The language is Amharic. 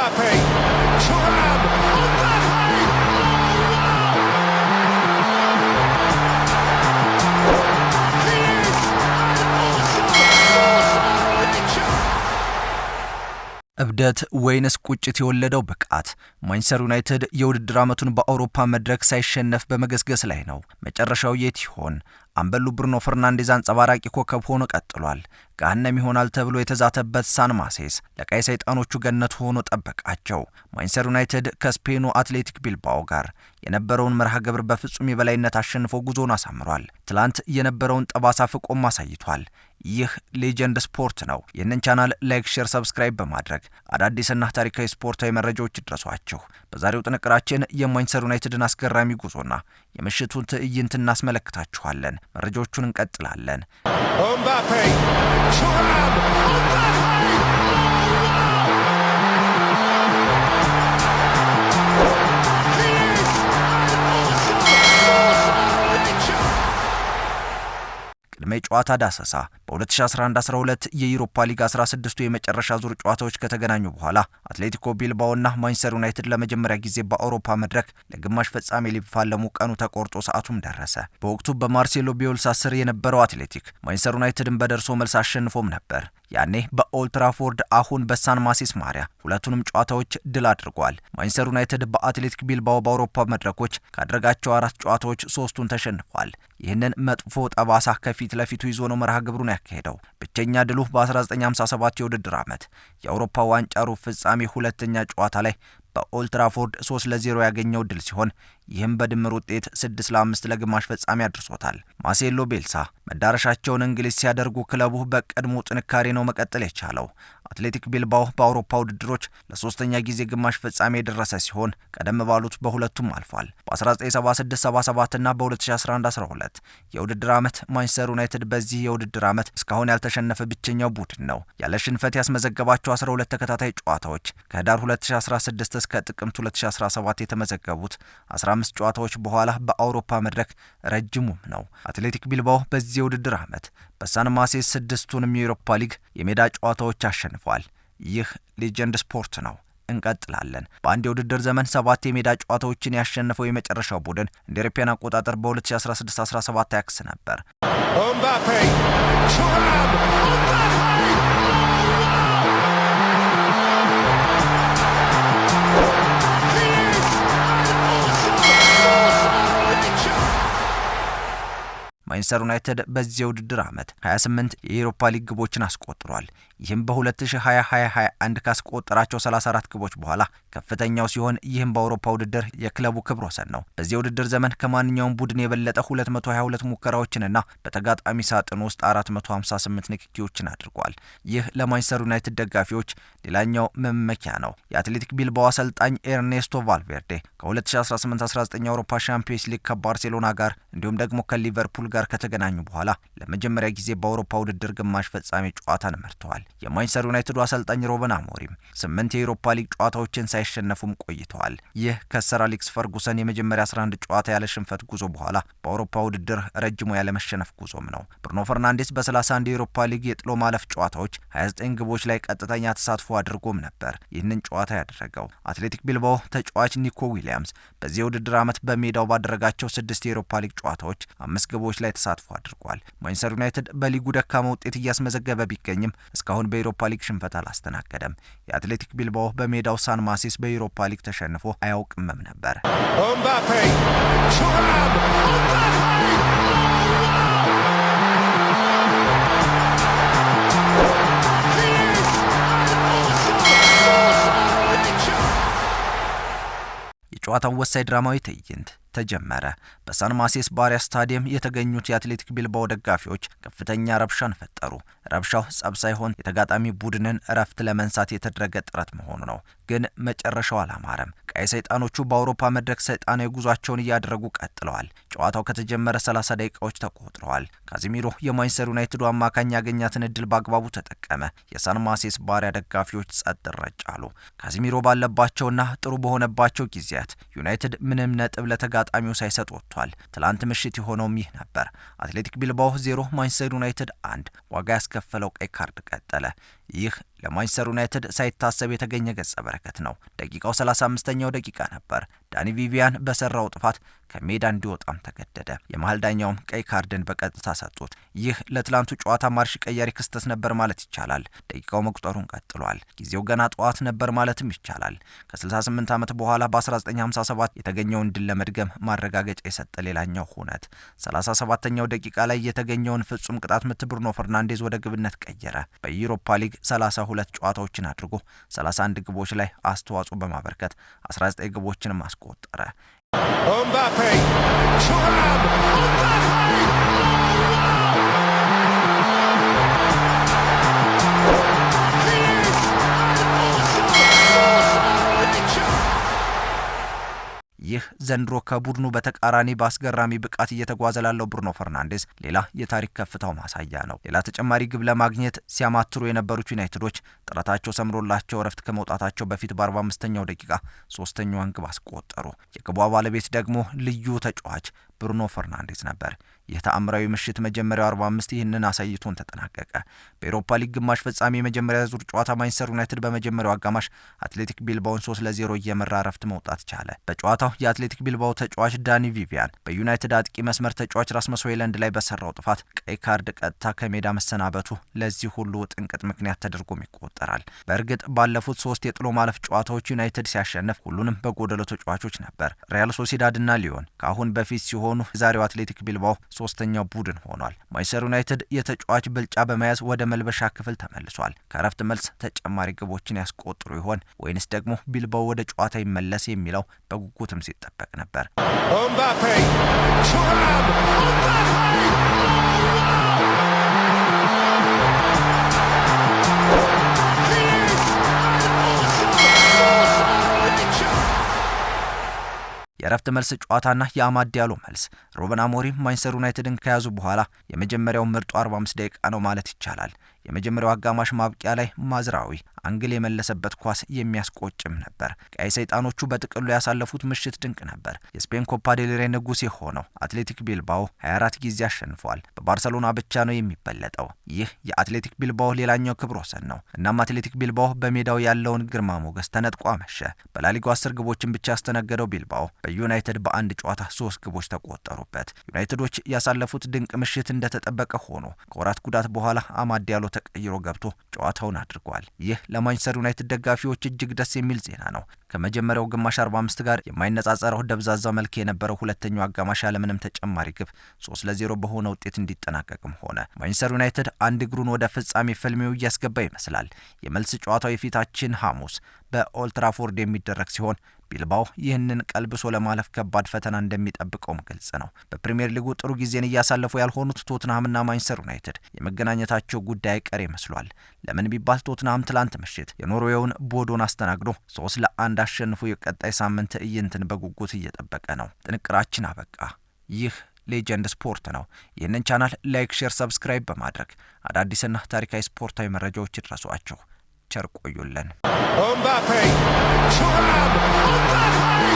Mbappe, Thuram, እብደት ወይንስ ቁጭት የወለደው ብቃት? ማንቸስተር ዩናይትድ የውድድር ዓመቱን በአውሮፓ መድረክ ሳይሸነፍ በመገስገስ ላይ ነው። መጨረሻው የት ይሆን? አምበሉ ብሩኖ ፈርናንዴዝ አንጸባራቂ ኮከብ ሆኖ ቀጥሏል። ገሃነም ይሆናል ተብሎ የተዛተበት ሳን ማሴስ ለቀይ ሰይጣኖቹ ገነት ሆኖ ጠበቃቸው። ማንቸስተር ዩናይትድ ከስፔኑ አትሌቲክ ቢልባኦ ጋር የነበረውን መርሃ ግብር በፍጹም የበላይነት አሸንፎ ጉዞውን አሳምሯል። ትላንት የነበረውን ጠባሳ ፍቆም አሳይቷል። ይህ ሌጀንድ ስፖርት ነው። ይህንን ቻናል ላይክ፣ ሼር፣ ሰብስክራይብ በማድረግ አዳዲስና ታሪካዊ ስፖርታዊ መረጃዎች ይድረሷችሁ። በዛሬው ጥንቅራችን የማንቸስተር ዩናይትድን አስገራሚ ጉዞና የምሽቱን ትዕይንት እናስመለክታችኋለን። መረጃዎቹን እንቀጥላለን። Mbappe, Thuram, ቅድመ ጨዋታ ዳሰሳ። በ2011-12 የዩሮፓ ሊግ 16ቱ የመጨረሻ ዙር ጨዋታዎች ከተገናኙ በኋላ አትሌቲኮ ቢልባኦና ማንቸስተር ዩናይትድ ለመጀመሪያ ጊዜ በአውሮፓ መድረክ ለግማሽ ፍጻሜ ሊፋለሙ ቀኑ ተቆርጦ ሰዓቱም ደረሰ። በወቅቱ በማርሴሎ ቢዮልሳ ስር የነበረው አትሌቲክ ማንቸስተር ዩናይትድን በደርሶ መልስ አሸንፎም ነበር። ያኔ በኦልትራፎርድ አሁን በሳን ማሴስ ማሪያ ሁለቱንም ጨዋታዎች ድል አድርጓል። ማንቸስተር ዩናይትድ በአትሌቲክ ቢልባኦ በአውሮፓ መድረኮች ካደረጋቸው 4 ጨዋታዎች 3ቱን ተሸንፏል። ይህንን መጥፎ ጠባሳ ከፊት ለፊቱ ይዞ ነው መርሃ ግብሩን ያካሄደው። ብቸኛ ድሉ በ1957 የውድድር ዓመት የአውሮፓ ዋንጫ ሩብ ፍጻሜ ሁለተኛ ጨዋታ ላይ በኦልትራፎርድ 3-0 ያገኘው ድል ሲሆን ይህም በድምር ውጤት 6-5 ለግማሽ ፍጻሜ አድርሶታል። ማርሴሎ ቤልሳ መዳረሻቸውን እንግሊዝ ሲያደርጉ ክለቡ በቀድሞ ጥንካሬ ነው መቀጠል የቻለው። አትሌቲክ ቢልባኦ በአውሮፓ ውድድሮች ለሶስተኛ ጊዜ ግማሽ ፍጻሜ የደረሰ ሲሆን ቀደም ባሉት በሁለቱም አልፏል። በ1976-77 እና በ2011-12 የውድድር ዓመት ማንቸስተር ዩናይትድ በዚህ የውድድር ዓመት እስካሁን ያልተሸነፈ ብቸኛው ቡድን ነው። ያለ ሽንፈት ያስመዘገባቸው 12 ተከታታይ ጨዋታዎች ከህዳር 2016 እስከ ጥቅምት 2017 የተመዘገቡት 15 ጨዋታዎች በኋላ በአውሮፓ መድረክ ረጅሙም ነው። አትሌቲክ ቢልባኦ በዚህ የውድድር ዓመት በሳን ማሴስ 6ቱንም የዩሮፓ ሊግ የሜዳ ጨዋታዎች አሸንፏል። ይህ ሌጀንድ ስፖርት ነው። እንቀጥላለን። በአንድ የውድድር ዘመን 7 የሜዳ ጨዋታዎችን ያሸነፈው የመጨረሻው ቡድን እንደ አውሮፓውያን አቆጣጠር በ2016-17 አያክስ ነበር። Mbappe, Thuram, ማንቸስተር ዩናይትድ በዚህ የውድድር ዓመት 28 የዩሮፓ ሊግ ግቦችን አስቆጥሯል። ይህም በ2020-2021 ካስቆጠራቸው 34 ግቦች በኋላ ከፍተኛው ሲሆን ይህም በአውሮፓ ውድድር የክለቡ ክብረ ወሰን ነው። በዚህ የውድድር ዘመን ከማንኛውም ቡድን የበለጠ 222 ሙከራዎችንና በተጋጣሚ ሳጥን ውስጥ 458 ንክኪዎችን አድርጓል። ይህ ለማንቸስተር ዩናይትድ ደጋፊዎች ሌላኛው መመኪያ ነው። የአትሌቲክ ቢልባኦ አሰልጣኝ ኤርኔስቶ ቫልቬርዴ ከ2018-19 የአውሮፓ ሻምፒዮንስ ሊግ ከባርሴሎና ጋር እንዲሁም ደግሞ ከሊቨርፑል ጋር ከተገናኙ በኋላ ለመጀመሪያ ጊዜ በአውሮፓ ውድድር ግማሽ ፍጻሜ ጨዋታን መርተዋል። የማንቸስተር ዩናይትዱ አሰልጣኝ ሮበን አሞሪም 8 የዩሮፓ ሊግ ጨዋታዎችን ሳይሸነፉም ቆይተዋል። ይህ ከሰር አሌክስ ፈርጉሰን የመጀመሪያ 11 ጨዋታ ያለ ሽንፈት ጉዞ በኋላ በአውሮፓ ውድድር ረጅሙ ያለ መሸነፍ ጉዞም ነው። ብሩኖ ፈርናንዴዝ በ31 የዩሮፓ ሊግ የጥሎ ማለፍ ጨዋታዎች 29 ግቦች ላይ ቀጥተኛ ተሳትፎ አድርጎም ነበር ይህንን ጨዋታ ያደረገው። አትሌቲክ ቢልባኦ ተጫዋች ኒኮ ዊሊያምስ በዚህ የውድድር ዓመት በሜዳው ባደረጋቸው 6 የዩሮፓ ሊግ ጨዋታዎች 5 ግቦች ላይ ተሳትፎ አድርጓል። ማንቸስተር ዩናይትድ በሊጉ ደካማ ውጤት እያስመዘገበ ቢገኝም እስካሁን በዩሮፓ ሊግ ሽንፈት አላስተናገደም። የአትሌቲክ ቢልባኦ በሜዳው ሳን ማሴስ በዩሮፓ ሊግ ተሸንፎ አያውቅምም ነበር። Mbappe, Thuram, የጨዋታው ወሳኝ ድራማዊ ትዕይንት ተጀመረ። በሳን ማሴስ ባሪያ ስታዲየም የተገኙት የአትሌቲክ ቢልባኦ ደጋፊዎች ከፍተኛ ረብሻን ፈጠሩ። ረብሻው ጸብ ሳይሆን የተጋጣሚ ቡድንን እረፍት ለመንሳት የተደረገ ጥረት መሆኑ ነው። ግን መጨረሻው አላማረም። ቀይ ሰይጣኖቹ በአውሮፓ መድረክ ሰይጣናዊ ጉዟቸውን እያደረጉ ቀጥለዋል። ጨዋታው ከተጀመረ 30 ደቂቃዎች ተቆጥረዋል። ካዚሚሮ የማንቸስተር ዩናይትዱ አማካኝ ያገኛትን እድል በአግባቡ ተጠቀመ። የሳን ማሴስ ባሪያ ደጋፊዎች ጸጥ ረጭ አሉ። ካዚሚሮ ባለባቸውና ጥሩ በሆነባቸው ጊዜያት ዩናይትድ ምንም ነጥብ ለተጋጣሚው ሳይሰጥ ወጥቷል። ትላንት ምሽት የሆነውም ይህ ነበር። አትሌቲክ ቢልባኦ 0 ማንቸስተር ዩናይትድ 1 ዋጋ ያስከፈለው ቀይ ካርድ ቀጠለ። ይህ ለማንቸስተር ዩናይትድ ሳይታሰብ የተገኘ ገጸ በረከት ነው። ደቂቃው 35ኛው ደቂቃ ነበር። ዳኒ ቪቪያን በሰራው ጥፋት ከሜዳ እንዲወጣም ተገደደ። የመሃል ዳኛውም ቀይ ካርድን በቀጥታ ሰጡት። ይህ ለትላንቱ ጨዋታ ማርሽ ቀያሪ ክስተት ነበር ማለት ይቻላል። ደቂቃው መቁጠሩን ቀጥሏል። ጊዜው ገና ጠዋት ነበር ማለትም ይቻላል። ከ68 ዓመት በኋላ በ1957 የተገኘውን ድል ለመድገም ማረጋገጫ የሰጠ ሌላኛው ሁነት 37ኛው ደቂቃ ላይ የተገኘውን ፍጹም ቅጣት ምት ብሩኖ ፈርናንዴዝ ወደ ግብነት ቀየረ። በዩሮፓ ሊግ 32 ጨዋታዎችን አድርጎ 31 ግቦች ላይ አስተዋጽኦ በማበርከት 19 ግቦችን አስቆጠረ። Mbappe, Thuram, ይህ ዘንድሮ ከቡድኑ በተቃራኒ በአስገራሚ ብቃት እየተጓዘ ላለው ብሩኖ ፈርናንዴዝ ሌላ የታሪክ ከፍታው ማሳያ ነው። ሌላ ተጨማሪ ግብ ለማግኘት ሲያማትሩ የነበሩት ዩናይትዶች ጥረታቸው ሰምሮላቸው እረፍት ከመውጣታቸው በፊት በ45ኛው ደቂቃ ሶስተኛዋን ግብ አስቆጠሩ። የግቧ ባለቤት ደግሞ ልዩ ተጫዋች ብሩኖ ፈርናንዴዝ ነበር። ይህ ተአምራዊ ምሽት መጀመሪያው 45 ይህንን አሳይቶን ተጠናቀቀ። በኤሮፓ ሊግ ግማሽ ፍጻሜ የመጀመሪያ ዙር ጨዋታ ማንቸስተር ዩናይትድ በመጀመሪያው አጋማሽ አትሌቲክ ቢልባውን 3-0 እየመራ እረፍት መውጣት ቻለ። በጨዋታው የአትሌቲክ ቢልባው ተጫዋች ዳኒ ቪቪያን በዩናይትድ አጥቂ መስመር ተጫዋች ራስመስ ሆይሉንድ ላይ በሰራው ጥፋት ቀይ ካርድ ቀጥታ ከሜዳ መሰናበቱ ለዚህ ሁሉ ጥንቅጥ ምክንያት ተደርጎም ይቆጠራል። በእርግጥ ባለፉት 3 የጥሎ ማለፍ ጨዋታዎች ዩናይትድ ሲያሸንፍ ሁሉንም በጎደሎ ተጫዋቾች ነበር። ሪያል ሶሲዳድና ሊዮን ከአሁን በፊት ሲሆኑ ዛሬው አትሌቲክ ቢልባው ሶስተኛው ቡድን ሆኗል። ማንቸስተር ዩናይትድ የተጫዋች ብልጫ በመያዝ ወደ መልበሻ ክፍል ተመልሷል። ከረፍት መልስ ተጨማሪ ግቦችን ያስቆጥሩ ይሆን ወይንስ ደግሞ ቢልባው ወደ ጨዋታ ይመለስ የሚለው በጉጉትም ሲጠበቅ ነበር። Mbappe, Thuram, የረፍት መልስ ጨዋታና የአማድ ዲያሎ መልስ ሩበን አሞሪም ማንቸስተር ዩናይትድን ከያዙ በኋላ የመጀመሪያው ምርጡ 45 ደቂቃ ነው ማለት ይቻላል። የመጀመሪያው አጋማሽ ማብቂያ ላይ ማዝራዊ አንግል የመለሰበት ኳስ የሚያስቆጭም ነበር። ቀይ ሰይጣኖቹ በጥቅሉ ያሳለፉት ምሽት ድንቅ ነበር። የስፔን ኮፓ ዴል ሬይ ንጉስ የሆነው አትሌቲክ ቢልባኦ 24 ጊዜ አሸንፏል። በባርሰሎና ብቻ ነው የሚበለጠው። ይህ የአትሌቲክ ቢልባኦ ሌላኛው ክብረ ወሰን ነው። እናም አትሌቲክ ቢልባኦ በሜዳው ያለውን ግርማ ሞገስ ተነጥቆ አመሸ። በላሊጋው 10 ግቦችን ብቻ ያስተናገደው ቢልባኦ በዩናይትድ በአንድ ጨዋታ 3 ግቦች ተቆጠሩበት። ዩናይትዶች ያሳለፉት ድንቅ ምሽት እንደተጠበቀ ሆኖ ከወራት ጉዳት በኋላ አማድ ዲያሎ ተቀይሮ ገብቶ ጨዋታውን አድርጓል። ይህ ለማንቸስተር ዩናይትድ ደጋፊዎች እጅግ ደስ የሚል ዜና ነው። ከመጀመሪያው ግማሽ 45 ጋር የማይነጻጸረው ደብዛዛው መልክ የነበረው ሁለተኛው አጋማሽ ያለምንም ተጨማሪ ግብ 3-0 በሆነ ውጤት እንዲጠናቀቅም ሆነ። ማንቸስተር ዩናይትድ አንድ እግሩን ወደ ፍጻሜ ፍልሚያው እያስገባ ይመስላል። የመልስ ጨዋታው የፊታችን ሐሙስ በኦልድ ትራፎርድ የሚደረግ ሲሆን ቢልባኦ ይህንን ቀልብሶ ለማለፍ ከባድ ፈተና እንደሚጠብቀውም ግልጽ ነው። በፕሪሚየር ሊጉ ጥሩ ጊዜን እያሳለፉ ያልሆኑት ቶትንሃምና ማንቸስተር ዩናይትድ የመገናኘታቸው ጉዳይ ቀር ይመስሏል። ለምን ቢባል ቶትንሃም ትላንት ምሽት የኖርዌውን ቦዶን አስተናግዶ 3-1 አሸንፎ የቀጣይ ሳምንት ትዕይንትን በጉጉት እየጠበቀ ነው። ጥንቅራችን አበቃ። ይህ ሌጀንድ ስፖርት ነው። ይህንን ቻናል ላይክ፣ ሼር፣ ሰብስክራይብ በማድረግ አዳዲስና ታሪካዊ ስፖርታዊ መረጃዎች ይድረሷችሁ። ቸር ቆዩልን። Mbappe, Thuram, Mbappe!